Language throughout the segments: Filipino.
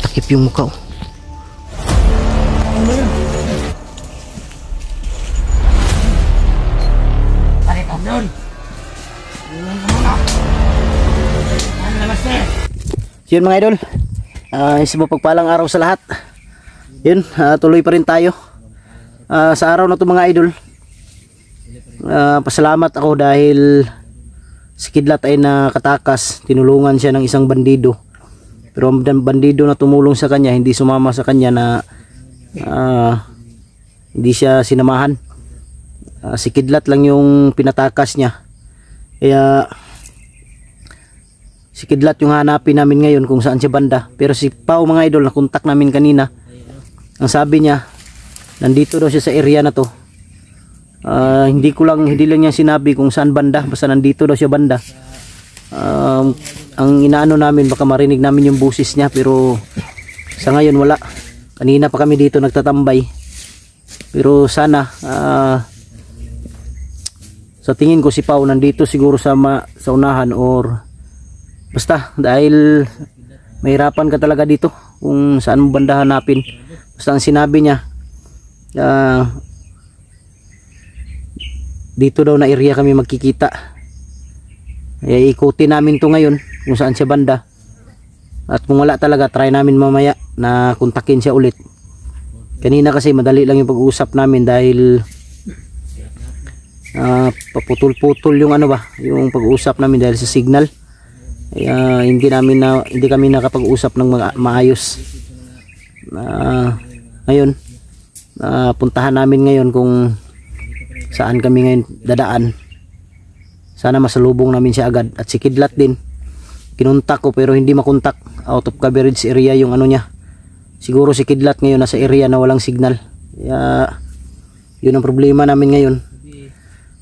Takip yung mukha oh. Yun mga idol, isang mapagpalang araw sa lahat. Yun, tuloy pa rin tayo sa araw na to mga idol. Pasalamat ako dahil si Kidlat ay nakatakas. Tinulungan siya ng isang bandido, pero ang bandido na tumulong sa kanya hindi sumama sa kanya, na hindi siya sinamahan. Si Kidlat lang yung pinatakas niya. Kaya si Kidlat yung hanapin namin ngayon kung saan siya banda. Pero si Pao mga idol, nakontak namin kanina. Ang sabi niya, nandito daw siya sa area na to. Hindi lang niya sinabi kung saan banda, basta nandito daw siya banda. Ang inaano namin, baka marinig namin yung busis niya, pero sa ngayon wala. Kanina pa kami dito nagtatambay. Pero sana sa tingin ko si Pao nandito siguro sa unahan, or basta dahil mahirapan ka talaga dito kung saan mo banda hanapin. Basta ang sinabi niya, dito daw na area kami magkikita. Ikutin namin to ngayon kung saan siya banda, at kung wala talaga, try namin mamaya na kontakin siya ulit. Kanina kasi madali lang yung pag-uusap namin dahil paputol-putol yung yung pag-uusap namin dahil sa signal. Kaya hindi kami nakapag-usap ng maayos. Ngayon puntahan namin ngayon kung saan kami ngayon dadaan. Sana masalubong namin siya agad. At si Kidlat din, kinuntak ko pero hindi makontak. Out of coverage area yung niya. Siguro si Kidlat ngayon nasa area na walang signal. Kaya yun ang problema namin ngayon.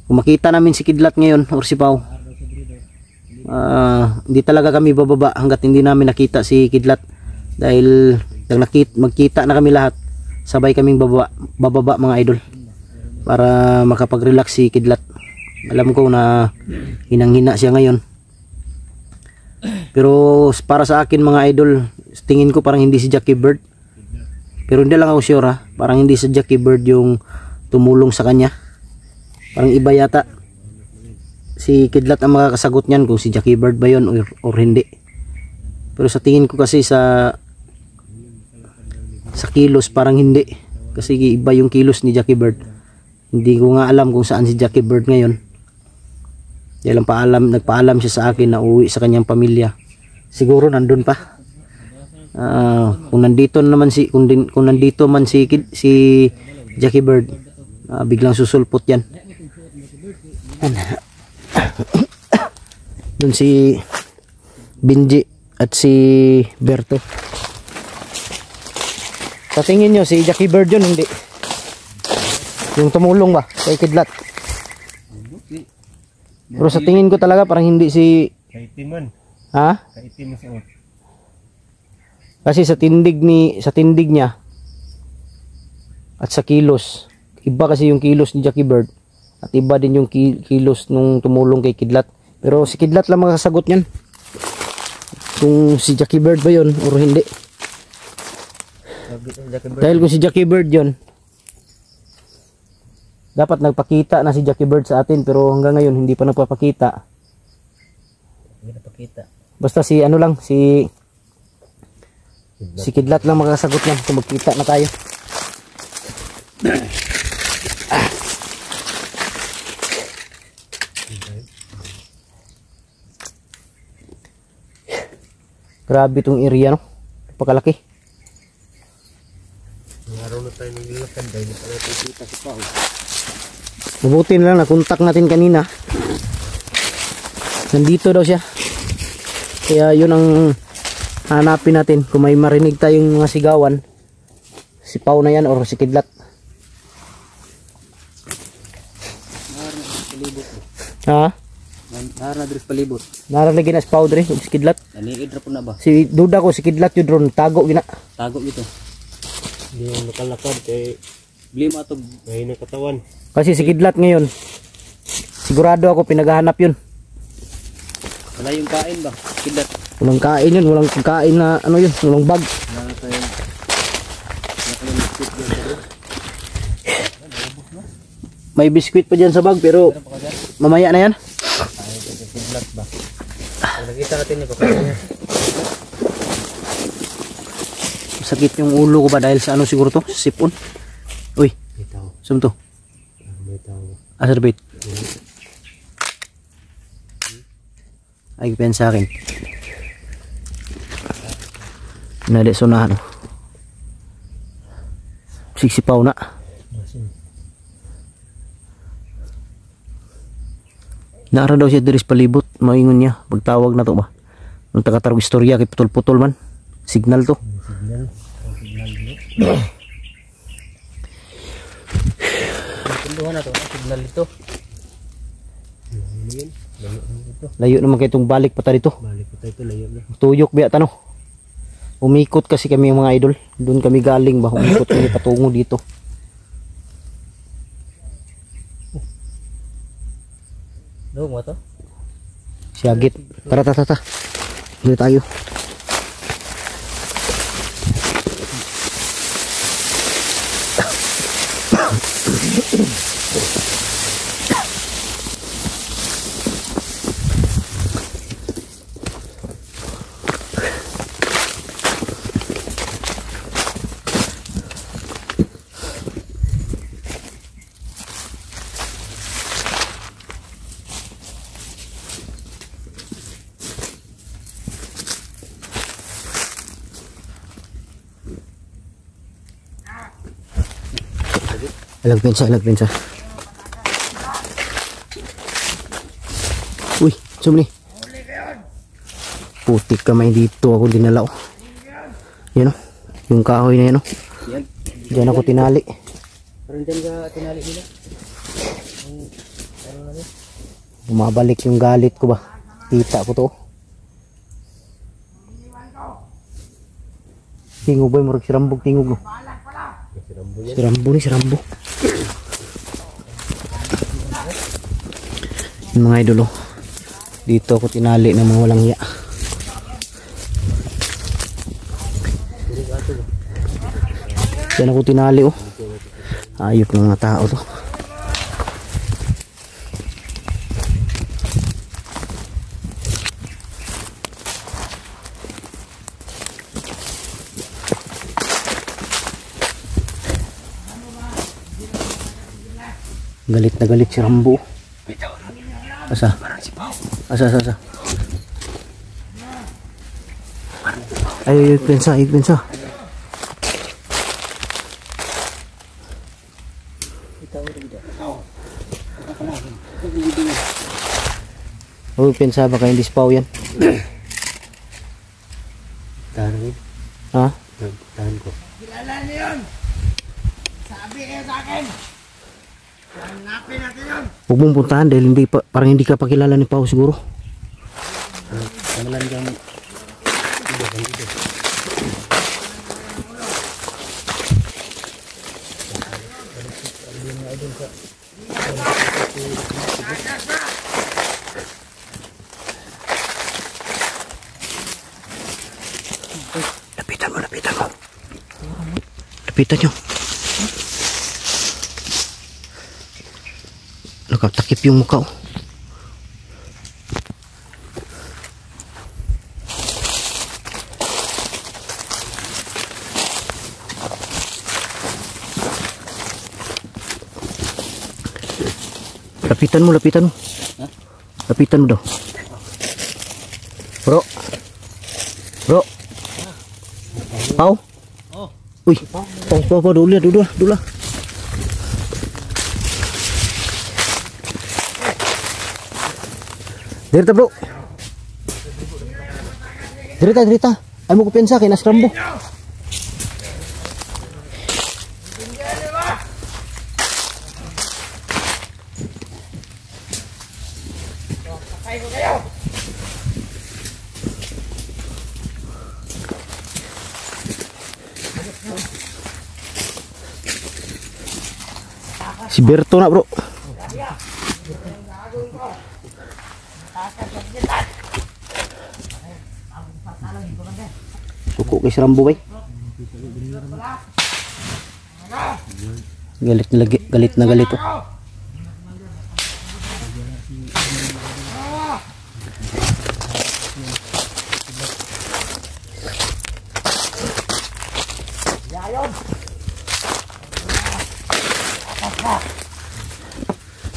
Kung makita namin si Kidlat ngayon or si Pao, hindi talaga kami bababa hanggat hindi namin nakita si Kidlat. Dahil magkita na kami lahat, sabay kaming bababa mga idol, para makapag-relax si Kidlat. Alam ko na hinang-hina siya ngayon, pero para sa akin mga idol, tingin ko parang hindi si Jackie Bird. Pero hindi lang ako sure parang hindi si Jackie Bird yung tumulong sa kanya. Parang iba yata. Si Kidlat ang makakasagot niyan kung si Jackie Bird ba yun or hindi. Pero sa tingin ko kasi sa kilos parang hindi. Kasi iba yung kilos ni Jackie Bird. Hindi ko nga alam kung saan si Jackie Bird ngayon. Dahil nagpaalam siya sa akin na uuwi sa kanyang pamilya. Siguro nandun pa. Kung nandito man si Jackie Bird, biglang susulpot yan. Dun si Benji at si Berto. Sa tingin nyo si Jackie Bird yun, hindi? Yung tumulong ba kay Kidlat? Pero sa tingin ko talaga parang hindi si Kaitiman. Ha? Kaitim si Ot. Kasi sa tindig niya at sa kilos, iba kasi yung kilos ni Jackie Bird at iba din yung kilos nung tumulong kay Kidlat. Pero si Kidlat lang makasagot niyan kung si Jackie Bird ba yun o hindi. Dahil kung si Jackie Bird yun, dapat nagpakita na si Jackie Bird sa atin, pero hanggang ngayon hindi pa nagpapakita. Basta si si Kidlat lang makasagot niyan kung magkita na tayo. Grabe itong area, no? Pakalaki. Araw na tayo naglalakad dahil pala nakikita si Pao. Mabuti na lang nakontak natin kanina. Nandito daw siya. Kaya yun ang hanapin natin. Kung may marinig tayong mga sigawan, si Pao na yan or si Kidlat. Ha? Naradres palibot. Naralagi na si Pao dre, si Kidlat. Naniid ra po na ba? Si duda ko si Kidlat yun ron, tago gina. Tago ito. Hindi yung nakalakad kay blima ito may nakatawan. Kasi si Kidlat ngayon, sigurado ako pinaghahanap yun. Wala yung kain ba? Kidlat. Walang kain yun, walang kain na yun, walang bag. May biskwit pa dyan sa bag pero mamaya na yan. Kidlat ba? Nakita natin ni Papa. Sakit yung ulo ko ba dahil sa ano siguro to? Sa sipon. Uy, Bitaw. saan to? Bitaw. Aserbate. Ay, pen sa akin. Nade sonahan. Siksipaw na. Naara daw siya diri sa palibot, maingon niya, pagtawag na to ba. Nung taga-tarog istorya kay putol-putol man. Signal to. Signal. Tunduhan na to, signal ito. Layo naman kay itong balik pa ta dito. Balik pa tayo ito, layo na. Tuyok biya tano. Umikot kasi kami mga idol. Doon kami galing ba, umikot kami patungo dito. Doon mo to? Siyagit. Tara. Dito tayo. Alagpensa. Uy, sumli. Putik kamay dito ako dinala. Yan o, yung kahoy na yan o. Diyan ako tinali. Parang dyan ka tinali nila. Bumabalik yung galit ko ba. Kita ko to. Tingog ba, murag si Rambog tingog no. Si Rambo. Yung mga idolo, dito ako tinali ng mga walang hiya. Diyan ako tinali oh. Ayop ng mga tao to. Galit na galit si Rambo. Asa? Ay, pensa. Oh, pensa baka hindi spaw yan. Tahan Ha? Tahan ko. Kilala niyo yun. Sabi kayo sa akin. Hanapin natin yun. Huwag mong puntahan dahil hindi pa, parang hindi ka pa kilala ni Pao siguro. Kamalan kang Lapitan nyo. Nakatakip yung mukha oh. Lapitan mo. Ha? Lapitan mo daw. Bro. Pao? Oh. Uy. Pao, dula. Dirita bro. Dirita. Ay mo ko pensa kay Nasrambo. Si Berto na bro. Suko kay si Rambo bay. Galit na galit oh.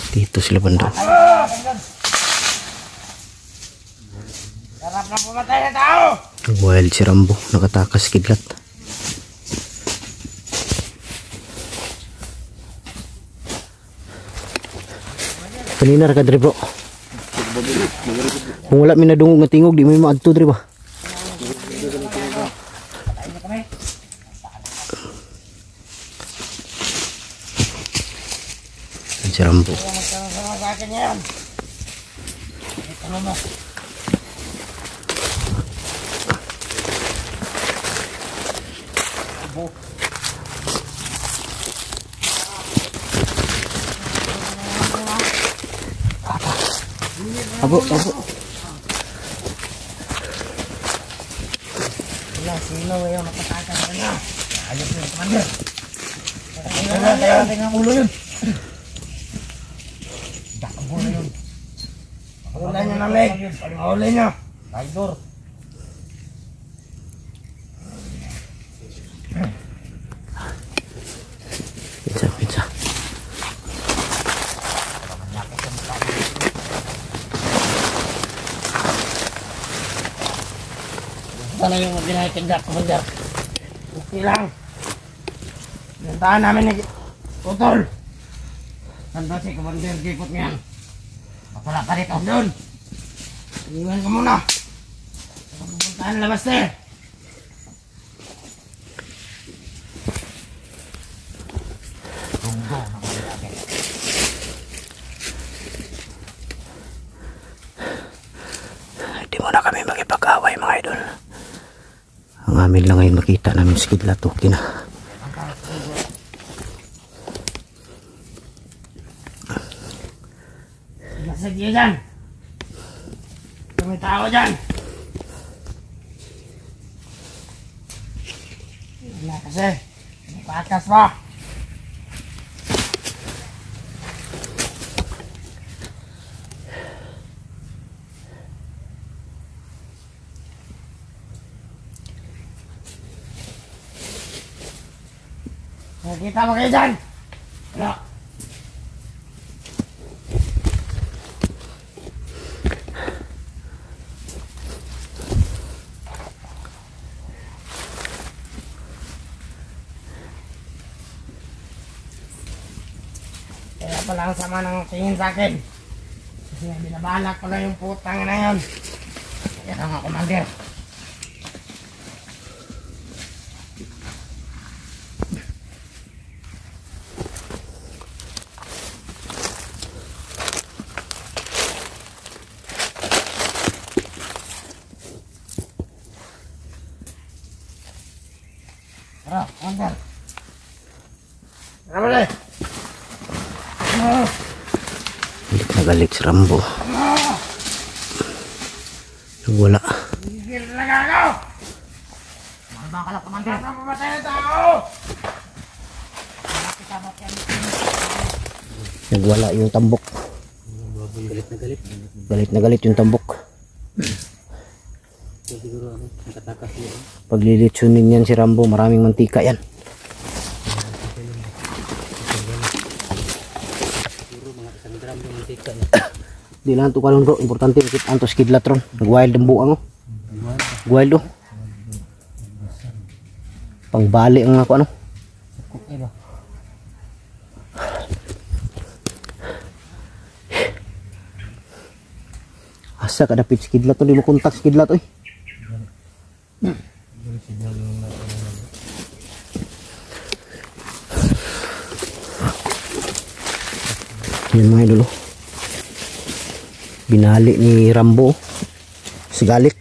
Dito sila banda. Sarap na pumatay na tao. Wild si Rambo, nakatakas kidlat. Kanina ra ka dre bro. Kung wala minadungog nga tingog, di mo maadto dre ba? Si Rambo. Sama-sama sa akin yan. Ito mo. Abo. Wala, sino ngayon nakatakas ka na. Ayos yun, commander. Kaya ang ulo yun. Ang ulo yun. Pakulan nyo ng leg. Pakulan nyo. Tiger. Pinsa. Sana yung ginaitindak, commander. Okay lang. Nantahan namin ni Utol. Nandun si commander, gipot niyan. Wala pa rito. Doon. Iwan ka muna. Pupuntahan labas na eh. Hindi mo na kami makipag-away mga idol. Ang amin lang ngayon makita namin si Kidlat. Okay na. Nasag niya dyan. May tao dyan. Wala kasi. Nakakas pa. Nakikita mo kayo dyan. Wala. Kaya pala ang sama ng tingin sa akin. Kasi binabalak ko na yung putang na yun. Kaya ka nga, commander. Tara, commander. Tara, balik. Galit si Rambo. Wala. Higil talaga ako! Mga ka lang, commander. Ano mamatay na tao? Nagwala yung tambok. Galit na galit yung tambok. Siguro nakatakas yun. Paglilitsunin yan si Rambo, maraming mantika yan. Di lang ito kalong bro, importante makita ang to skidlat ron. Nag-wild ang buang oh. Wild oh. Pangbali ang ako ano. Asa ka dapit skidlat to, di mo kontak skidlat oy. Yan mga idol oh. Binali ni Rambo sigalit.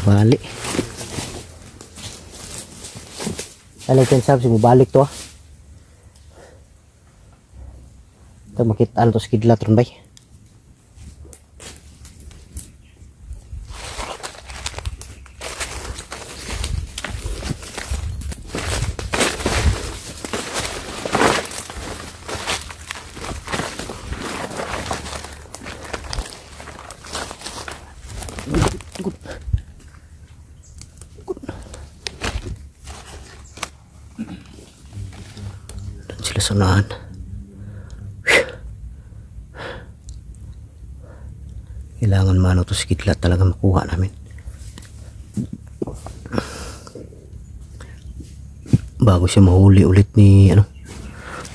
Bali. Alay kan sab si balik to ah. Ito makitaan to skidlat ron bay. Good. Dan sila sa unahan. Kailangan mano to si Kidlat talaga makuha namin. Bago siya mahuli ulit ni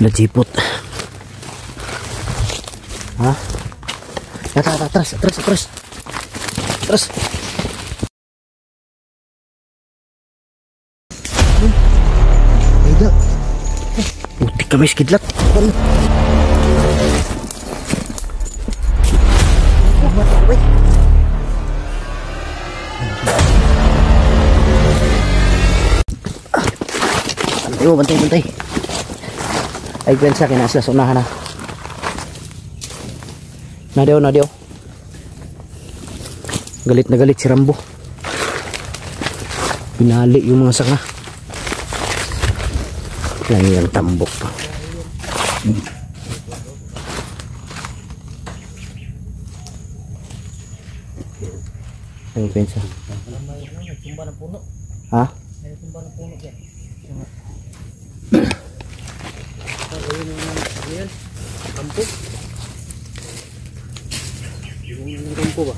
Lajipot. Ha? Atras. Aida. Putik kami si Kidlat. Bantay. Ay, pensa kinasa sa unahan na. Nadiyaw. Galit na galit si Rambo. Pinali yung mga sanga. Lang yung tambok pa. Ay, pensa. Ha? Kampo ba?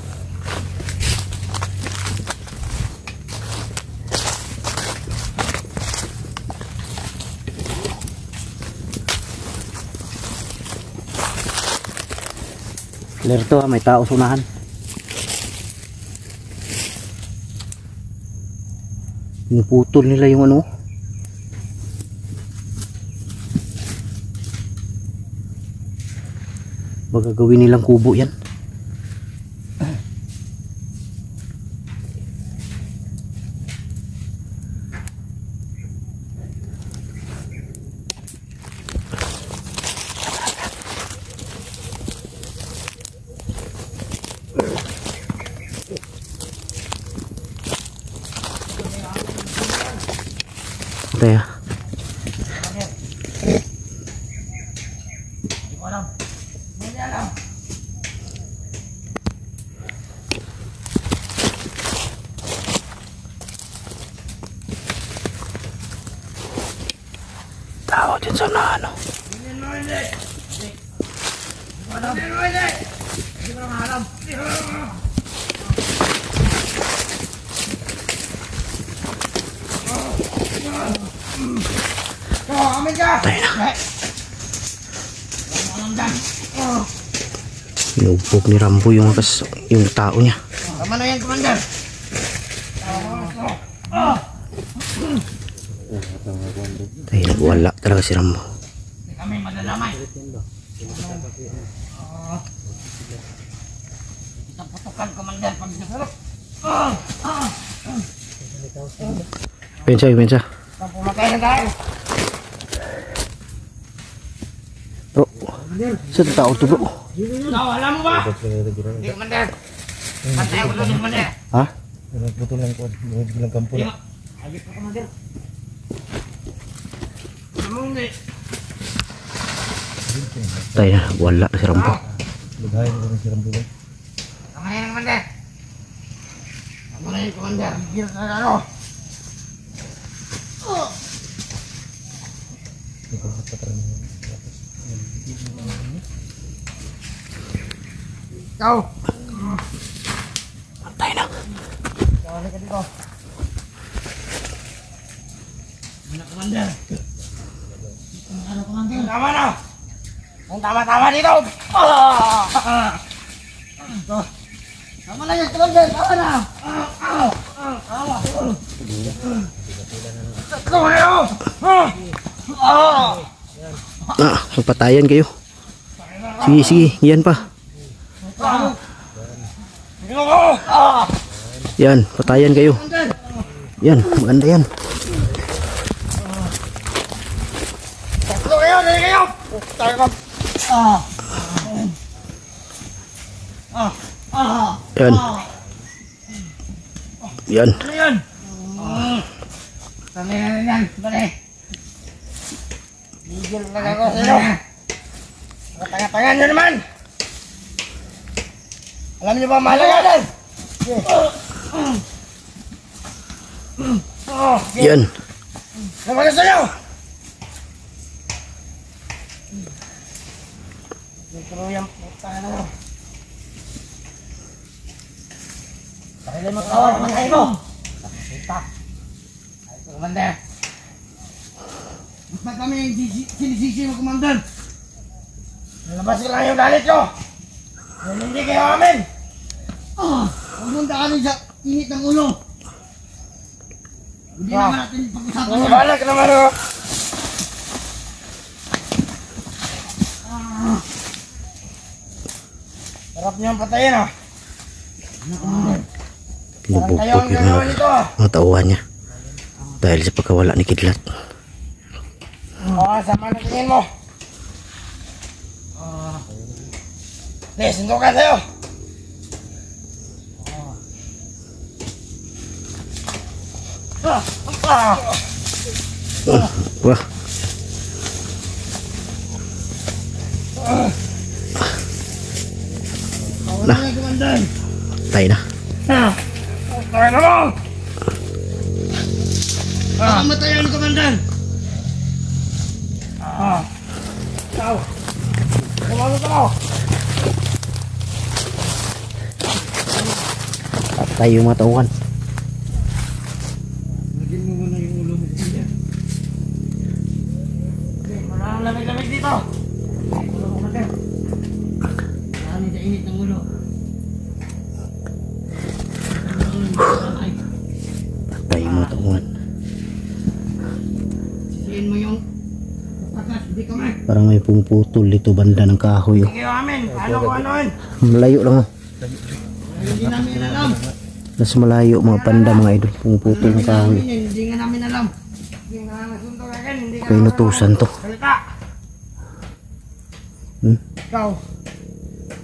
Lerto, may tao sa unahan. Pinuputol nila yung baka gawin nilang kubo yan. Kaya tao din sa unahan. Inubog ni Rambo yung tao niya. Tama na yan, Commander. Ay, nagwala talaga si Rambo. Kami madadamay. Kita putukan, Commander, pag nasalok. Pensa. Pumakay na tayo. Bro, saan tao to, bro? Ikaw, alam mo ba? Hindi, Commander. Pantay ako doon, Commander. Ha? Nagputol lang ko. Nagputol kampo na. Ayos ko, Commander. Alam mo, hindi. Tayo na, wala na si Rambo. Lugay ko si Rambo. Tama na yan, Commander. Tama na yan, Commander. Gil na ano. Ikaw. Patay na. Tawali ka dito. Ano, Commander? Ano, Commander? Tama na! Ang tama-tama dito! Tama na yan, Commander! Tama na! Tatlo kayo! Magpatayan kayo. Sige, yan pa. Yan, patayan kayo. Yan, maganda yan. Tatlo kayo! Dali kayo! Tayo ka! Yan. Yan. Ano yan? Tama na yan! Dali! Bigil na ako sa iyo! Tanga-tanga nyo naman! Alam niyo ba mahalaga? Yan. Naman sa'yo! Pero yung puta na mo. Pakilay mo kawal, matay mo! Puta! Ay, ito, Commander! Ba't kami yung sinisisi mo, Commander? Nalabas ko lang yung galit nyo! Dahil hindi kayo amin! Huwag mong daanin sa init ng ulo! Hindi naman natin pag-usapan yan! Balag naman o! Sarap niyang patayin o! Pinubukpok yung mga tauhan niya dahil sa pagkawala ni Kidlat. Sama na tingin mo! Hindi, sundukan sa'yo! Wah. Nah, tayo na. Tayo na mo! Matayan, Komandan! Ikaw! Kumagot ako! Patay yung mga tauhan. Lagyan mo muna yung ulo mo dito. Maraming lamig-lamig dito! Ulo mo kasi. Maraming sa init ng ulo. Patay yung mga tauhan. Sisihin mo yung patas, hindi kami. Parang may pumuputol dito banda ng kahoy. Hindi kayo amin. Ano kung anoin? Malayo lang. Hindi namin alam. Mas malayo mga panda mga idol. Pumuputol ng kahoy. Hindi nga namin alam. Hindi nga nasuntok akin. Hindi ka Pinutusan to. salita. Hmm? Ikaw.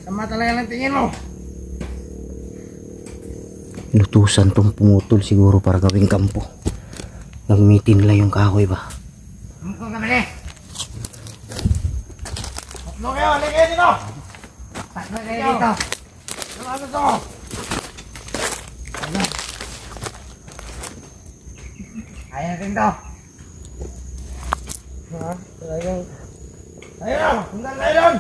Sama talaga lang tingin mo. Pinutusan tong pumutol siguro para gawing kampo. Gamitin nila yung kahoy ba. Mukha ka mali. Tatlo kayo. Halika kayo dito. Tatlo kayo dito. Ano ang gusto mo? Ayaw natin to. Talagang... Ayaw na! Hanggang tayo doon!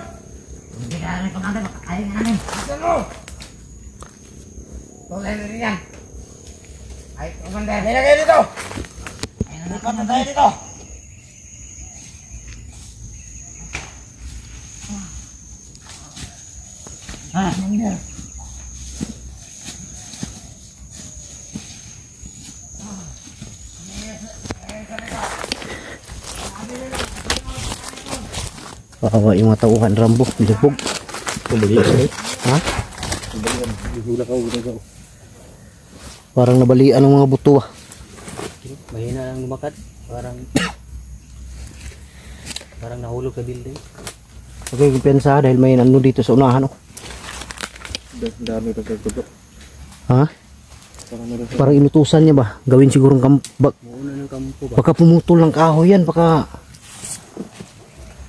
Hindi ka namin pag-agad. Ayaw nga namin. Asan mo? Tulay na rin yan. Ay, kumanda. Ayaw na kayo dito! Lipat na tayo dito! Commander. Kawawa yung mga tauhan. Rambo. Bilubog. Ha? Parang nabalian ng mga buto ah. Mahina lang lumakad. Parang nahulog sa building. Okay, kumpensa dahil may ano dito sa unahan oh. Dami pa sa tutok. Ha? Parang inutusan niya ba? Gawin sigurong Mauna ng kampo ba? baka pumutol ng kahoy yan. Baka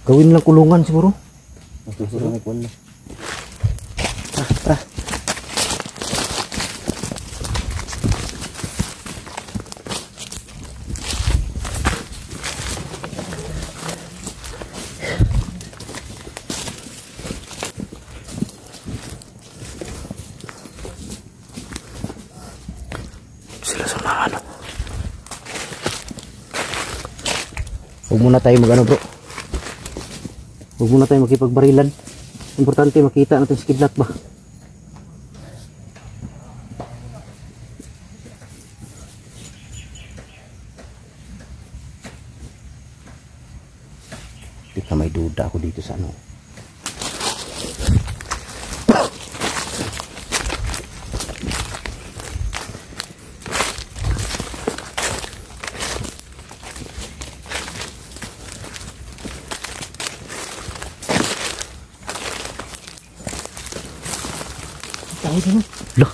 gawin lang kulungan siguro. Masusurang ipon na. Tara. Sila sa unahan. Huwag muna tayo mag-ano bro. Huwag muna tayo makipagbarilan. Importante makita natin si Kidlat ba. Hindi ka may duda ako dito sa ano. Loh.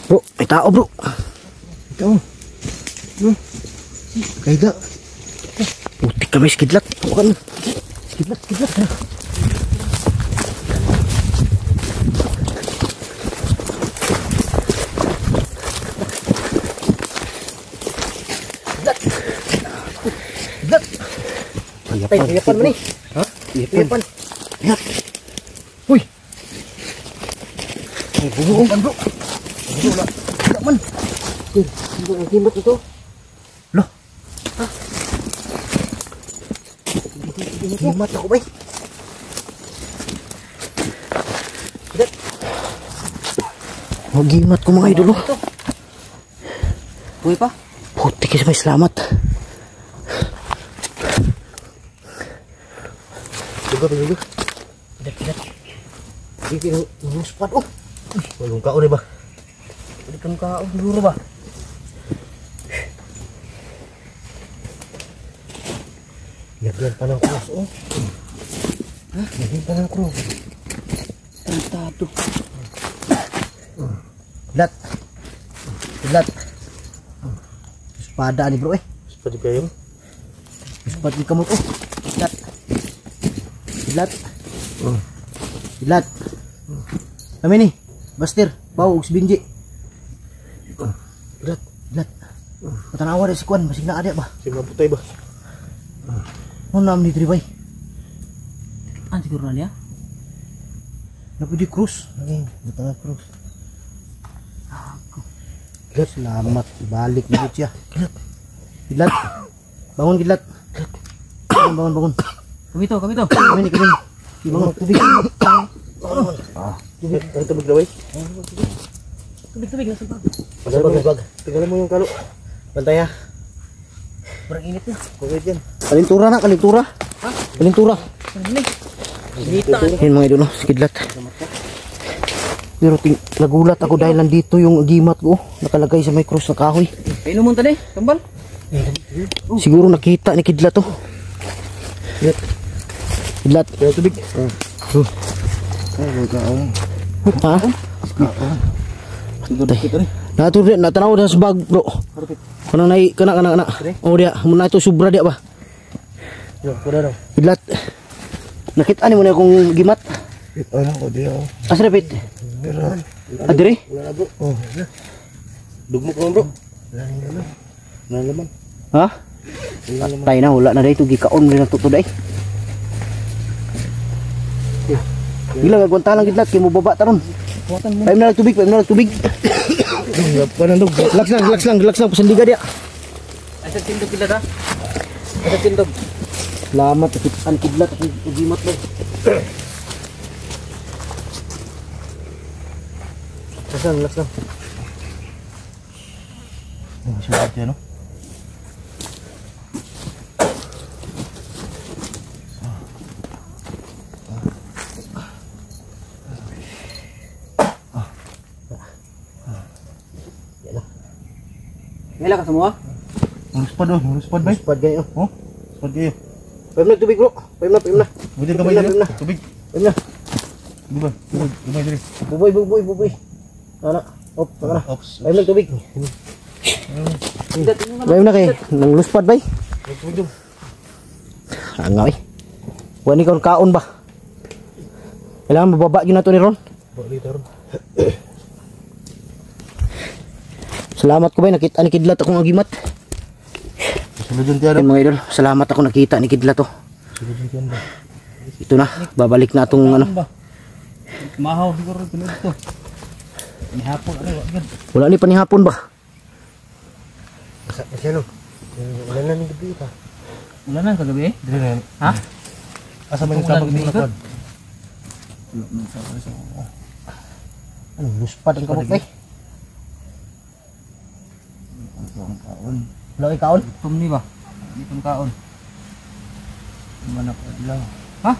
Bro, may tao bro. Ito. Kaya putik kami si Kidlat. Bukan. Kidlat. Patay, kuyapan man eh. Ha? Kuyapan. Ayan. Uy. Ay, bubukan bro. Wala. Wala man. Hindi ang himot ito. Loh. Ha? Himot ako ba eh. Mag-himot ko mga idolo. Uy pa. Puti kasi may salamat. Diba, diba? Pidat. Hindi nuspat oh. Walong kaon ba? Hindi kang kaon siguro ba? Lagyan pa ng cross oh. Lagyan pa ng cross. Tratado. Pilat. Espada ni bro eh. Seperti kayo. Espada ni kamot oh. Pilat. Kami ni. Baster. Pau ug Binji. Pilat. Patanawa rin si Kwan. Masig na ada ba? Si maputay ba? Ano naman ni Tribay? Ang siguro na niya? Napudi krus. Ay, butang cross. Pilat. Selamat. Balik na siya. Pilat. Bangun Pilat. Bangun. Kami to. Kami ni. Bangun tubig. Ang tubig daw eh. Tubig na sa bag. Pasabag. Tingnan mo yung kalo. Bantay ha. Parang init na. Okay dyan. Kalintura. Ha? Kalintura. Ano Inita. Yan mga idolo, si Kidlat. Pero nagulat ako dahil nandito yung gimat ko. Nakalagay sa may cross na kahoy. Painom mo tali. Kambal. Siguro nakita ni Kidlat to. Kidlat. Kaya tubig. Ay, kaon. Ha? Natanaw na sa bag bro. Kanang nai kana. Oh dia, muna ito sobra dia ba? Yo, kuda daw. Kidlat. Nakita ni mo na akong gimat. Ano ko dia? Asa repit? Meron. Adiri? Wala na bro. Oh. Dugmok mo bro. Wala naman. Ha? Patay na, wala na dahil ito gikaon rin ang tutod ay. Gila, gagwanta lang Kidlat, kaya mo baba taron. Paim na lang tubig. Relax lang, pasandiga dia. Asa tindog kita ta? Asa tindog. Salamat, kitaan Kidlat, ugimat mo. Relax lang. Sulit yan no? Ngayon ka semua? Muruspad bay. Spad kayo. Oh, spad kayo. Paim na tubig bro, paim na. Buti ka bay dito. Tubig. Paim na. Diba? Dumay diri. Buboy. Anak, sana. Paim na tubig. Paim na kay, nang luspad bay. Tubig. Angay. Wani kaon ba? Kailangan mababa yun na ito ni Ron. Balitar. Salamat ko ba, nakita ni Kidlat akong agimat. Sulod yan Yan mga idol, salamat ako nakita ni Kidlat to. Sulod yan ba? Ito na, babalik na itong ano. Mahaw siguro tulog to. Nihapon ano wag. Wala ni panihapon ba? Kasi ano? Wala na ni gabi pa. Wala na kagabi eh. Dili na yan. Ha? Asa man yung kabag ni lakad? Ano, luspad ang kabok bay. Wala kay kaon? Tum ni ba? Di pun kaon. Mana pa dilaw. Ha?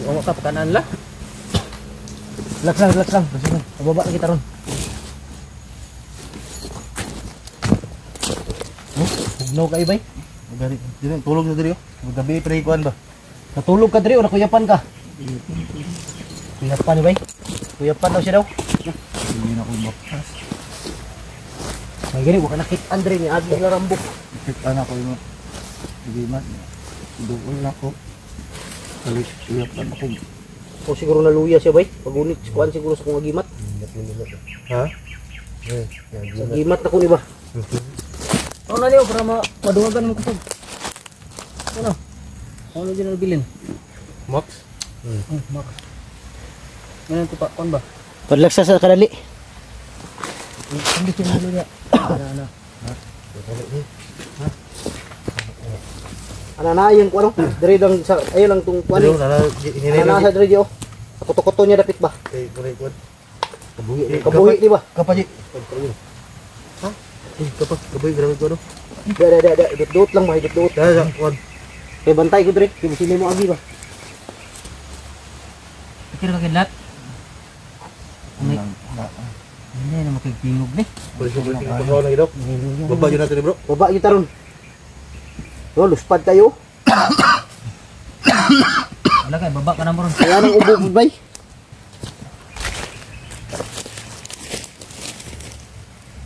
Ang ka pakanan la. Relax lang. Bababa na kita Ron. Hugnaw kayo bay? Dari, dili tulog na diri oh. Gabi pa ikuan ba? Natulog ka diri o nakuyapan ka? Kuyapan ni bay? Kuyapan daw siya daw. Hindi na ko mapas. May gani, waka nakit Andre ni Agi na rambok. Anak ko yung gimat. Doon na ko. Kalit uyap na ako. O siguro naluya siya bay? Pagunit, kuan siguro sa kong agimat. Ha? Sa agimat na ko ni ba? Oh na niyo para madungagan mo kusog. Ano? Ano din ang bilin? Max. Max. Ano ito pa? Kon ba? Padlak sa kadali. Hindi tinalo niya. Ano? Ana na yung ano? Dire lang sa ayo lang tong kuan. Ana sa dire oh. Sa kuto-kuto niya dapit ba? Kabuhi di ba? Kapaji. Ha? Kabuhi grabe ko no. Dut lang ba? Dut. Dahil kuan. Kay bantay ko dire, kay sini mo agi ba? Kira ka kidlat? Hindi na makikingog ni. Pulis ko na gidok. Baba yun natin bro. Baba kita ron. Yo, luspad kayo. Wala kay baba ka na mo ron. Kaya nang ubo bay.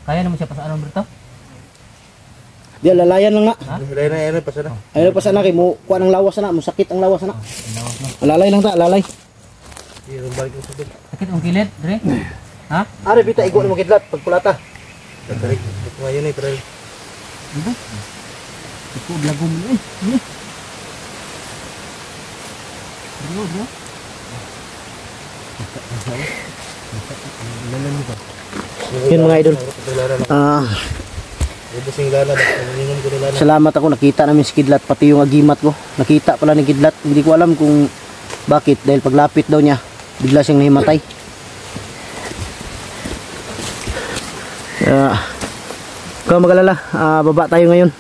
Kaya naman siya pa sa anong berto? Di lalayan lang na. Dahil na pasa na. Ayun pa sana kay mo kuan ang lawas na, mo sakit ang lawas na. Lalay lang ta, lalay. Yung balik ko sa dito. Sakit ang kilid, dire? Ha? Are bita igo na mo kidlat pagpulata. Tarik. Ngayon pero Iba. Ito blagom ni. Bro. Yun mga idol. Busing lana, nangingon ko lana. Salamat ako nakita namin si Kidlat pati yung agimat ko. Nakita pala ni Kidlat. Hindi ko alam kung bakit dahil paglapit daw niya bigla siyang nahimatay. Kung magalala, baba tayo ngayon.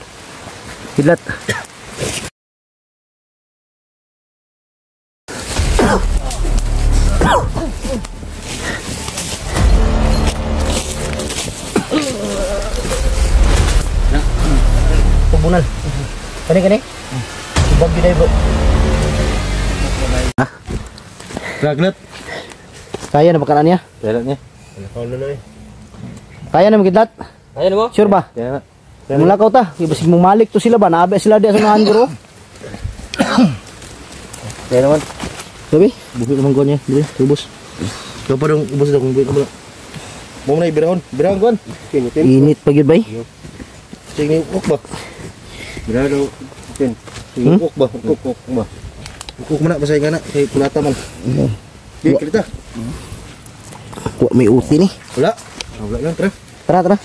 Kidlat. Pabunal. Kani. Ibag yun bro. Raglat. Kaya na bakalan niya? Jalan niya. Kau na eh. Kaya na Kidlat? Kaya na mo? Sure ba? Kaya na. Mula ka ta, ibasig mong malik to sila ba? Naabe sila di sa mga bro. Kaya naman. Sabi, buhi naman ko niya. Dili, ubos. Kau pa dong ubos daw kung buhay ka mo na. Mau na ibirahon. Birahon kuan. Init pa yun ba? Sing ni ukok ba? Birahon daw. Tin. Sing ukok ba? Ukok ba? Ukok mo na basay ka na. Kay kulata man. Di kita. Kuha may uti ni. Wala. Wala lang tara. Tara.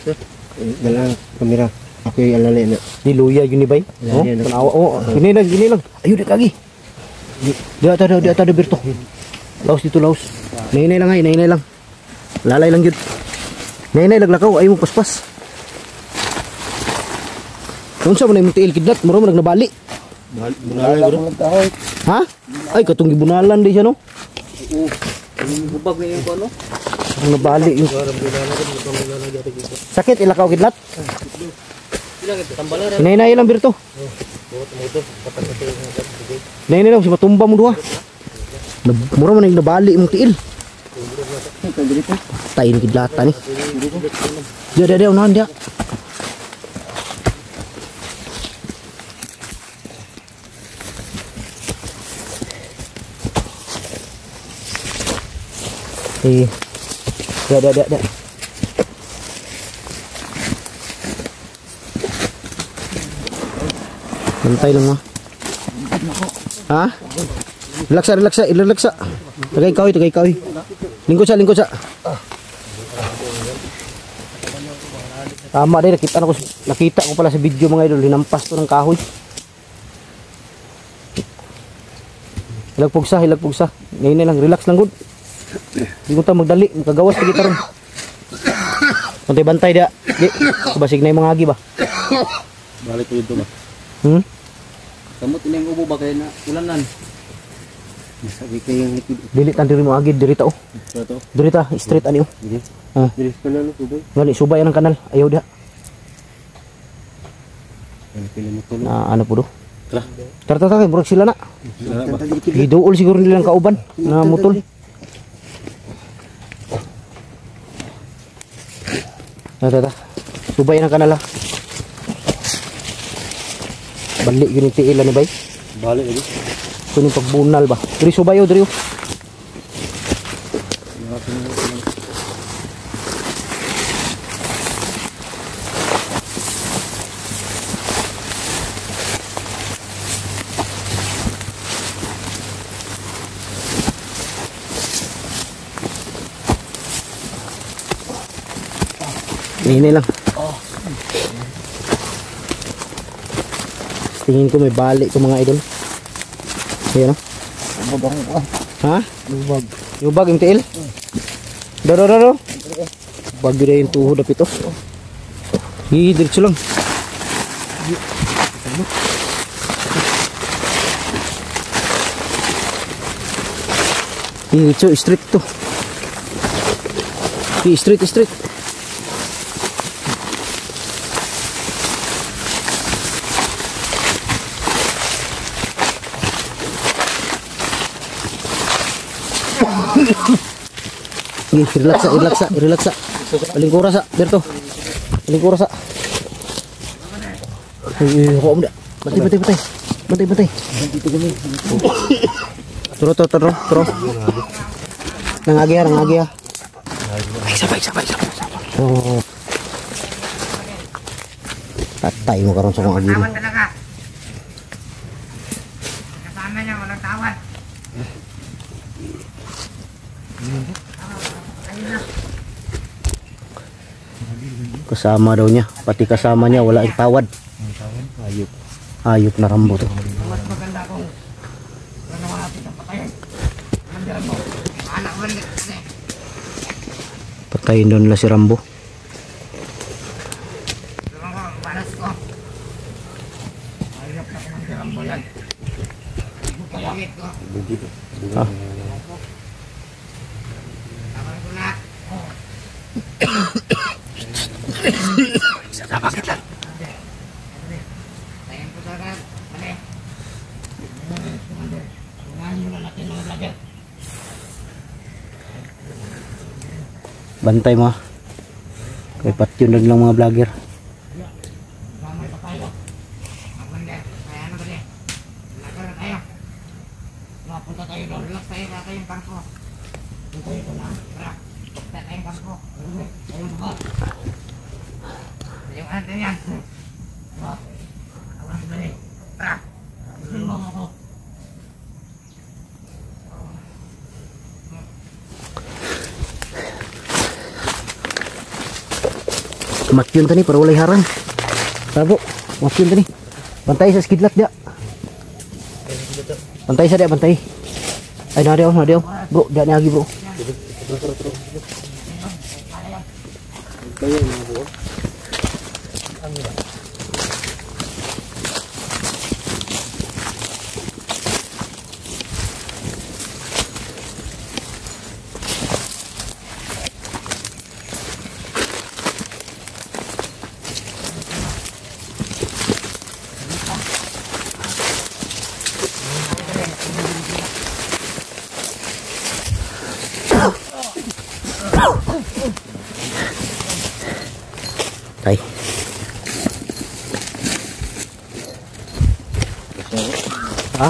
Dalang kamera. Ako yung alali na. Diluya yun ni bay. Oh, panawa. Oh, gini lang. Ayun di kagi. Di ata Berto. Laos dito laos. Nainay lang. Lalay lang yun. Nainay laglakaw. Ay mo paspas. Kung sa mo na yung tiil Kidlat. Muro mo nagnabali. Bunalan bro. Ha? Ay katong gibunalan di siya no. Bubag na yung ano? Ang nabali yung sakit ilakaw Kidlat. Nainay lang Berto. Nainay lang si matumba mo duha. Mura man yung nabali mong tiil. Tayo ni Kidlata ni. Dia unahan dia. Dia. Bantay lang mo. Ha? Relaksa. Tagay kawi. Lingkod sa. Tama din, nakita ko pala sa video mga idol, hinampas to ng kahoy. Hilagpugsa. Ngayon lang, relax lang good. Hindi ko magdali, magkagawas pa kita ron. Kuntay bantay dia. Di, kabasig na yung mga agi ba? Balik ko dito ba? Samot ini yang ubo ba kaya na ulanan. Sabi kayo yung likod. Dili tan diri mo agi dirita oh. Ito. Dirita straight ani oh. Diris ka na luto ba? Ngali subay ang kanal. Ayaw dia. Pili mo tulo. Na ano po do? Tara. Tara kay murag sila na. Giduol siguro nilang kauban na mutol. Tara. Subay ang kanal ah. Balik yun yung tiila ni bay. Balik lagi. Kung yung pagbunal ba. Diri subayo, diri. Ini lang. Tingin ko may balik ko mga idol. Ayan o. Lubag ko. Ha? Lubag. Lubag yung tiil? Daro. Bagyo na yung tuhod na pito. Diretso lang. Diretso, straight to. Straight. Relax sa. Palingkura sa, Berto. Palingkura sa. Kok enggak? Bantay. Turo. Nang agi ya. Baik, sabar. Oh. Tatay mo karon sa kong agi. Tawan talaga. Kasama niya, walang tawad. Kasama daw niya, pati kasama niya wala ang tawad. Hayop na Rambo to. Mas maganda kung ano natin ang patayin. Mandiran mo. Anak mo rin. Patayin doon nila si Rambo. Tulungan ko, balas ko. Ayop na mandiran mo yan. Pagkakit ko. Ah. Tawag ko na. Bakit lang? Tayin ko talaga. Mali. Tulungan nyo na natin mga vlogger. Bantay mo. Kay patyon lang mga vlogger. Mamay pa tayo. Magmanda. Kaya ano ba niya? Nagkaroon tayo. Mapunta tayo doon. Relax tayo. Kaya tayong bangko. Dito ito na. Tara. Kaya tayong bangko. Tayong bangko. Yung ano yan. Awas ba niya? Tara. Tulungan ako. Matyon tani para walay harang. Tabo, matyon tani. Bantay sa skidlat dia. Bantay sa dia, bantay. Ay na dia. Bro, dia ni lagi, bro. Tay. Hah?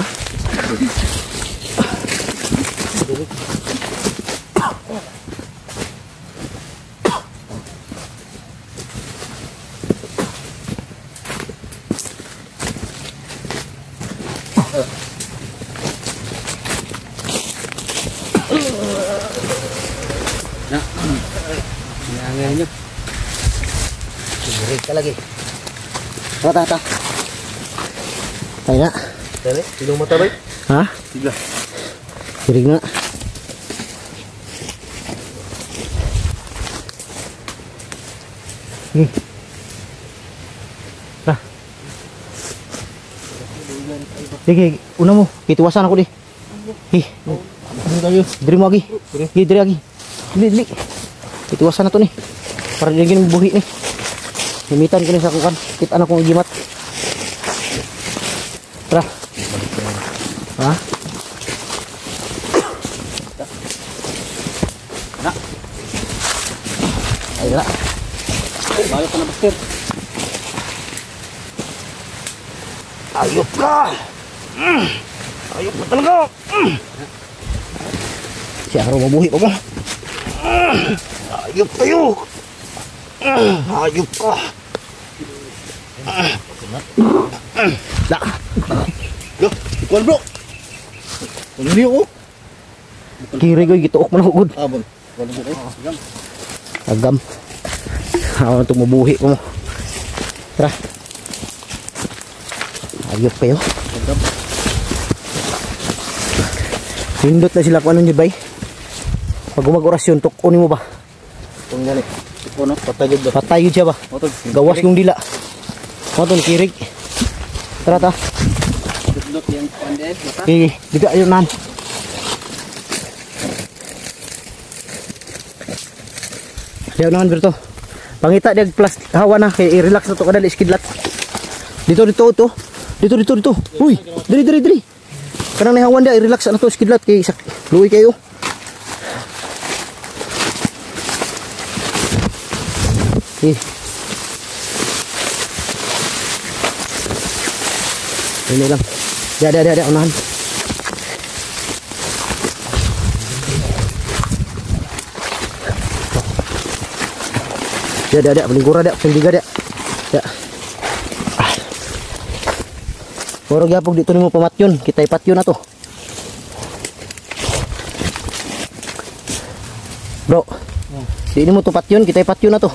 Nanganganyo. Sirik ka lagi. Rata. Tayo na. Dali, silong mata bay. Ha? Sigla. Sirik na. Tara. Sige, una mo. Kitiwasan ako di. Ano tayo? Diri mo lagi. Diri lagi. Dili. Kitiwasan na to ni. Para di lagi buhi ni. Himitan ko ni sa kukan. Kita na kong igimat. Tara. Ha? Ayo na. Bayo ka na basket. Ayop ka. Ayop ka talaga. Siya ka mabuhi pa ba? Ayop kayo. Ayop ka. Da. Loh, ikuan bro. Ano niyo ko? Kiri ko gituok man ako gud. Abon. Kuan mo kay. Agam. Ako itong mabuhi ko mo. Tara. Ayop kayo. Hindot na sila kung ano nyo bay. Pag umag-orasyon, tukunin mo ba? Kung gani. Puno, patayod ba? Patayod siya ba? Gawas yung dila. Ano ito, kirig. Tara ta. Dudot yung pandit. Okay, diga ayun nan. Ayaw naman Berto. Pangita dia plus hawa na kay i-relax na to kadali skidlat. Dito. Uy, diri. Kanang nahawan dia i-relax na to skidlat kay luwi kayo. Eh. Ini lang. Dia unahan. Dia pelingkura dia, pendiga dia. Ya. Baru gapog dito nimo pamatyon, kita ipatyon na to. Bro. Di nimo to patyon, kita ipatyon na to.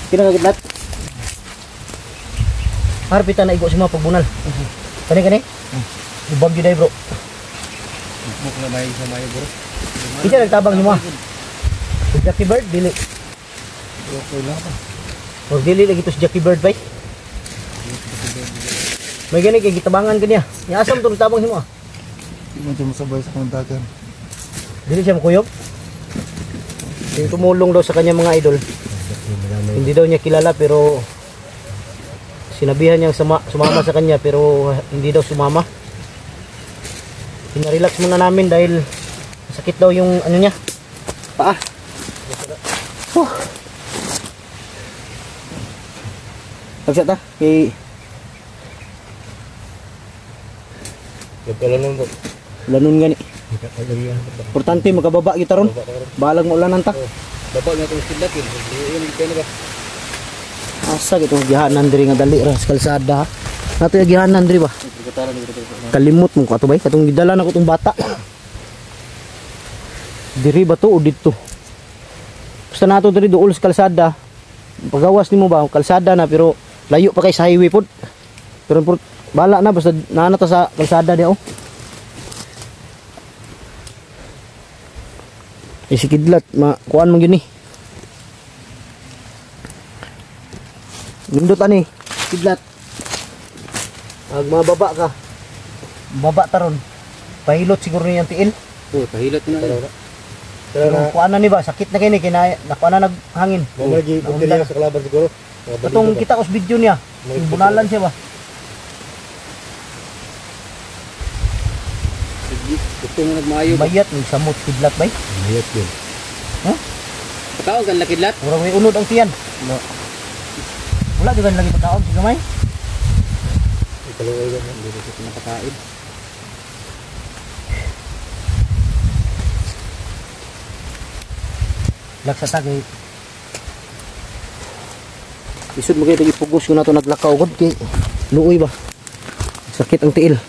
Kina kagitlat. Harpitan na igo si mga pagbunal. Kani. Ubag jud ay bro. Muk na may sa may bro. Kita nagtabang ni mo. Jackie Bird dili. Okay lang pa. O dili lagi to si Jackie Bird bay. May gani kay gitabangan kaniya. Iasam to tabang himo. Di man siya masabay sa kontakan. Dili siya makuyog. Yung tumulong daw sa kanya mga idol. Hindi daw niya kilala pero sinabihan niyang sumama sa kanya pero hindi daw sumama. Pinarelax muna namin dahil sakit daw yung ano niya. Paa. Tagsat ta kay Gagalanon bro. lanon gani. Importante makababa kita ron. Balag mo ulanan ta. Baba nga itong skidlat yun. Yun kaya na ba? Asa gitu gihanan diri nga dali ra sa kalsada. Nato yung gihanan diri ba? Kalimot mo ko ato bay katong gidala na ko tong bata. Diri ba to o dito? Basta nato diri duol sa kalsada. Pagawas nimo ba kalsada na pero layo pa kay sa highway pod. Pero bala na basta naana ta sa kalsada dia oh. Isikidlat kuan man gyud ni. Nindot ani, kidlat. Ag mababa ka. Baba taron. Pahilot siguro niyang tiil. Oh, pahilot na. Pero kuan na ni ba sakit na kini kina nakuan na naghangin. Mo lagi pagdiriya sa kalaban siguro. Katong kita ko sa video niya. Bunalan siya ba? Gusto mo nagmayo. Bayat ni samot kidlat bay. Mayat yun. Ha? Pagkaon kan lakidlat. Murag may unod ang tiyan. Wala juga lagi pagkaon si gamay. Ikaluoy lang hindi ko nakakain. Laksa ta kay isud mo kay tagi pugos ko nato naglakaw gud kay luoy ba. Sakit ang tiil.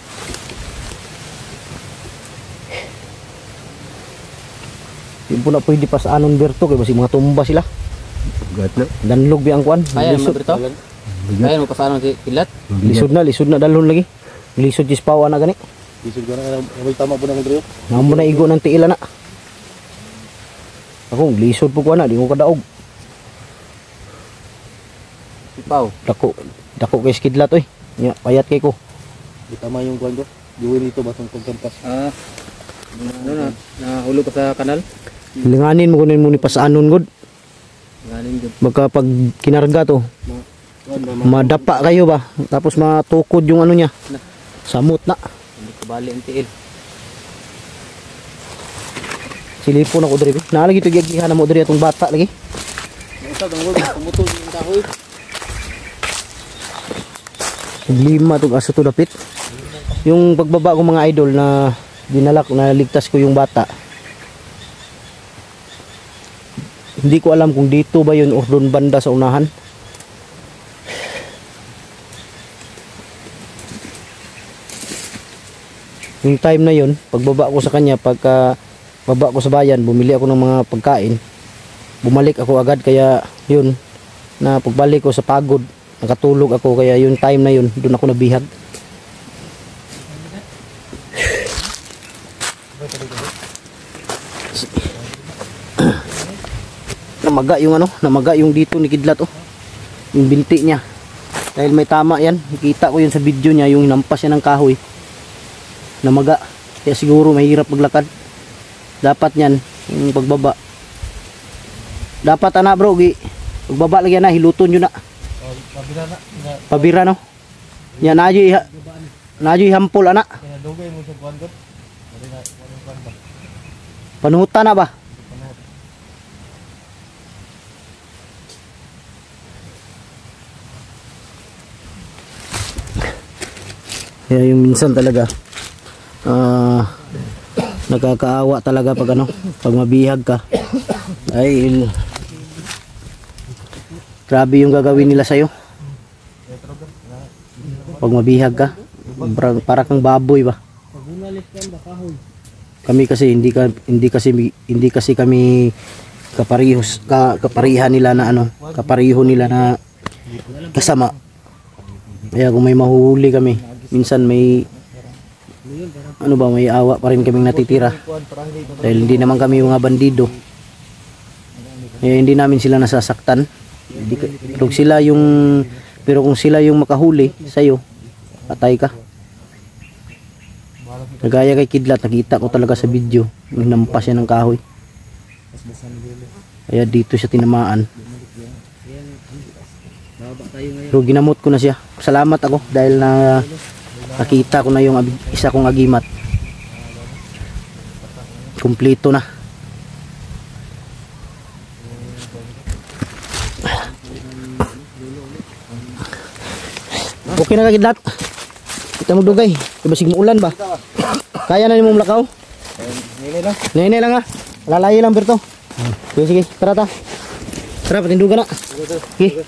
Di po na pwede pa sa anon Berto kay basi mga tumba sila. Gat na. Danlog bi ang kuan. Kaya mo Berto. Kaya mo pasano si kidlat. Lisod na dalhon lagi. Lisod jis pawa na gani. Isig ko na may tama po na ng driyo. Namo na igo ng tiil na. Ako lisod po kuan na di ko kadaog. Ipaw. Dako kay skidlat oy. Nya payat kay ko. Di tama yung kuwan ko. Diwin ito batong pagkampas. Ano na? Nahulog ka sa kanal? Linganin mo kunin mo ni pasaanon gud. Galing gud. Baka pag kinarga to madapa kayo ba tapos matukod yung ano niya. Samot na. Hindi ko bali ang tiil. Silipon ako diri. Naalagi to gigihan mo diri atong bata lagi. Isa tong gud tumutol yung kahoy. Lima tong aso to dapit. Yung pagbaba ko mga idol na dinala ko na ligtas ko yung bata. Hindi ko alam kung dito ba yun o doon banda sa unahan. Yung time na yun, pagbaba ko sa kanya, pagka baba ko sa bayan, bumili ako ng mga pagkain. bumalik ako agad, kaya yun, na pagbalik ko sa pagod, nakatulog ako, kaya yung time na yun, doon ako nabihag. Namaga yung dito ni Kidlat, oh. Yung binti niya. Dahil may tama yan, nakita ko yun sa video niya, yung hinampas niya ng kahoy. Namaga. Kaya siguro mahirap maglakad. Dapat yan, yung pagbaba. Dapat ana bro, pagbaba lagi na, hiluton yun na. Pabira na. Pabira no. Yan, nadyo hampol ana. Kinadugay mo sa kuwan ko. Panuhutan na ba? Kaya yung minsan talaga nakakaawa talaga pag pag mabihag ka. Ay grabe yung gagawin nila sa'yo pag mabihag ka. Para kang baboy ba. Kami kasi hindi kasi kami kaparihan nila na kapariho nila na kasama. Kaya kung may mahuhuli kami, minsan may may awa pa rin kaming natitira. Dahil hindi naman kami mga bandido. Hindi namin sila nasasaktan. Pero kung sila yung makahuli sa'yo, patay ka. Kagaya kay Kidlat, nakita ko talaga sa video, hinampas siya ng kahoy. Kaya dito siya tinamaan. Pero ginamot ko na siya. Salamat ako dahil nakita ko na yung isa kong agimat. Kumpleto na. Okay na ka Kidlat. Kita mo dugay. Ibasig mo ulan ba? Kaya na ni mong lakaw? Nene lang ha. Lalayo lang Berto. Sige, tara ta. Tara, patindugan na. Okay.